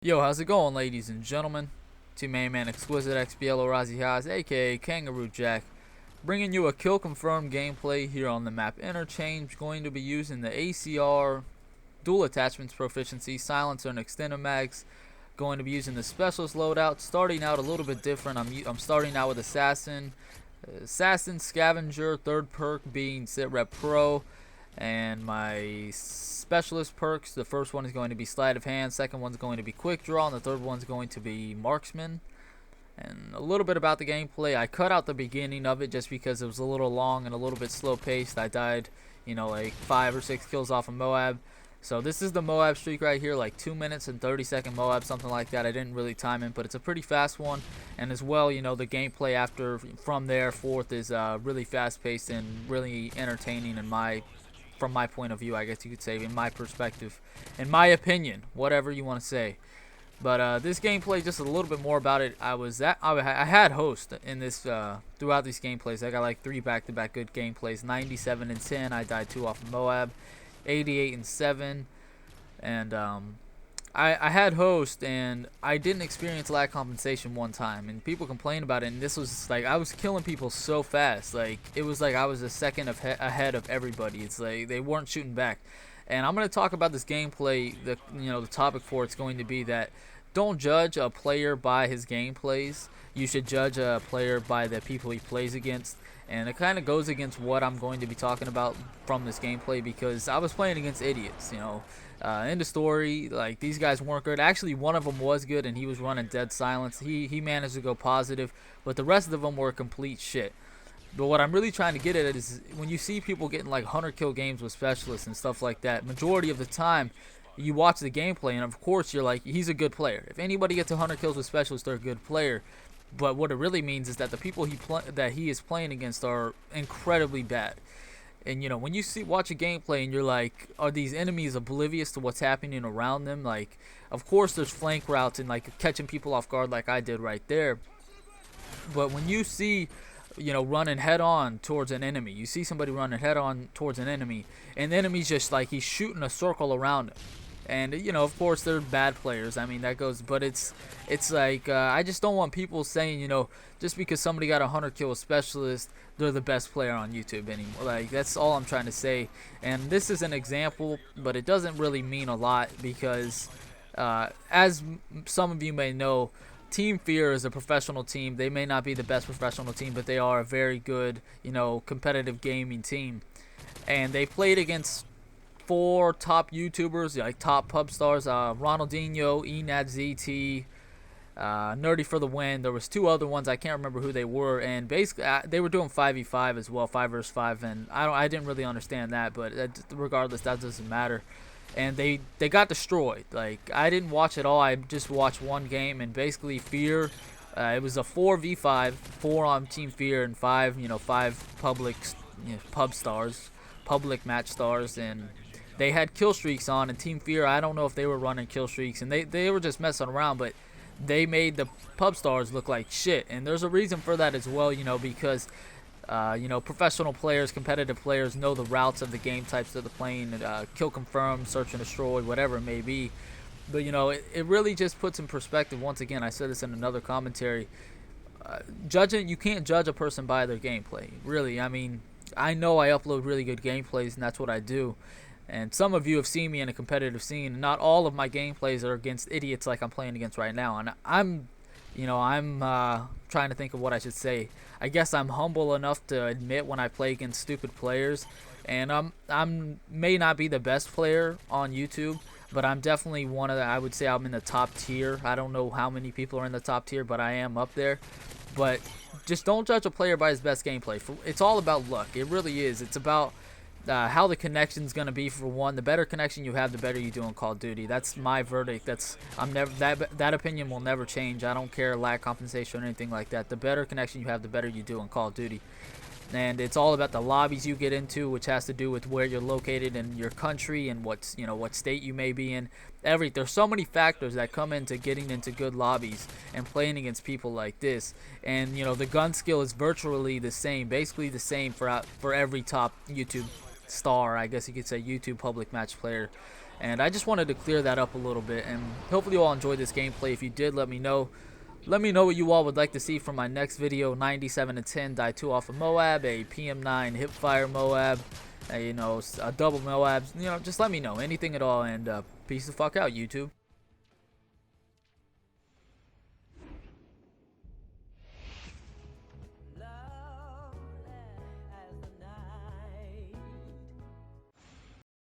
Yo, how's it going, ladies and gentlemen? To main man MrExquiziteXBL or Ozzy Haas, aka Kangaroo Jack, bringing you a kill confirmed gameplay here on the map Interchange. Going to be using the ACR dual attachments proficiency, silencer, and extended mags. Going to be using the specialist loadout. Starting out a little bit different. I'm starting out with assassin, scavenger, third perk being sit rep pro. And my specialist perks, the first one is going to be sleight of hand, second one's going to be quick draw, and the third one's going to be marksman. And a little bit about the gameplay. I cut out the beginning of it just because it was a little long and a little bit slow paced. I died, like 5 or 6 kills off of MOAB. So this is the MOAB streak right here, like 2 minutes and 30-second MOAB, something like that. I didn't really time it, but it's a pretty fast one. And as well, the gameplay after from there forth is really fast paced and really entertaining from my point of view, I guess you could say, in my perspective, in my opinion, whatever you want to say. But this gameplay, just a little bit more about it. I had host in this throughout these gameplays. I got like 3 back-to-back good gameplays. 97 and 10. I died 2 off of MOAB. 88 and 7. And I had host, and I didn't experience lag compensation one time, and people complain about it. And this was like, I was killing people so fast, like it was like I was a second ahead of everybody. It's like they weren't shooting back. And I'm going to talk about this gameplay. The topic for it's going to be that don't judge a player by his gameplays. You should judge a player by the people he plays against. And it kind of goes against what I'm going to be talking about from this gameplay, because I was playing against idiots. End of story. Like, these guys weren't good. Actually, one of them was good, and he was running dead silence. He managed to go positive, but the rest of them were complete shit. But what I'm really trying to get at is when you see people getting like 100 kill games with specialists and stuff like that, majority of the time you watch the gameplay and of course you're like, he's a good player. If anybody gets 100 kills with specialists, they're a good player. But what it really means is that the people that he is playing against are incredibly bad. And when you watch a gameplay and you're like, are these enemies oblivious to what's happening around them? Like, of course there's flank routes and like catching people off guard like I did right there. But when you see running head on towards an enemy, you see somebody running head on towards an enemy, and the enemy's just like, he's shooting a circle around him. And of course they're bad players. I mean, that goes, but it's like I just don't want people saying just because somebody got 100 kill with specialist, they're the best player on YouTube anymore. Like, that's all I'm trying to say. And this is an example, but it doesn't really mean a lot because as some of you may know, Team Fear is a professional team. They may not be the best professional team, but they are a very good, competitive gaming team. And they played against 4 top YouTubers, like top pub stars, Ronaldinho, ENADZT, Nerdy for the win. There was 2 other ones, I can't remember who they were, and basically they were doing 5v5 as well, 5 versus 5, and I didn't really understand that, but regardless, that doesn't matter. And they got destroyed. Like, I didn't watch it all. I just watched one game, and basically Fear, it was a 4v5, 4 on Team Fear, and 5 public pub stars, public match stars, and they had kill streaks on. And Team Fear, I don't know if they were running kill streaks, and they were just messing around, but they made the pub stars look like shit. And there's a reason for that as well, because professional players, competitive players know the routes of the game types that they're playing, kill confirm, search and destroy, whatever it may be. But it really just puts in perspective. Once again, I said this in another commentary, you can't judge a person by their gameplay, really. I mean, I know I upload really good gameplays, and that's what I do. And some of you have seen me in a competitive scene, and not all of my gameplays are against idiots like I'm playing against right now. And I'm trying to think of what I should say. I guess I'm humble enough to admit when I play against stupid players, and I'm may not be the best player on YouTube, but I'm definitely one of the, I would say I'm in the top tier. I don't know how many people are in the top tier, but I am up there. But just don't judge a player by his best gameplay. It's all about luck. It really is. It's about how the connection's gonna be. For one, the better connection you have, the better you do in Call of Duty. That's my verdict. That opinion will never change. I don't care lag compensation or anything like that. The better connection you have, the better you do in Call of Duty. And it's all about the lobbies you get into, which has to do with where you're located in your country and what state you may be in. There's so many factors that come into getting into good lobbies and playing against people like this. And the gun skill is virtually the same, basically the same for every top YouTube star, I guess you could say, YouTube public match player. And I just wanted to clear that up a little bit, and hopefully you all enjoyed this gameplay. If you did, let me know. Let me know what you all would like to see from my next video. 97 to 10, die 2 off of MOAB, a PM9 hipfire MOAB, you know, a double MOAB. You know, just let me know anything at all, and peace the fuck out, YouTube.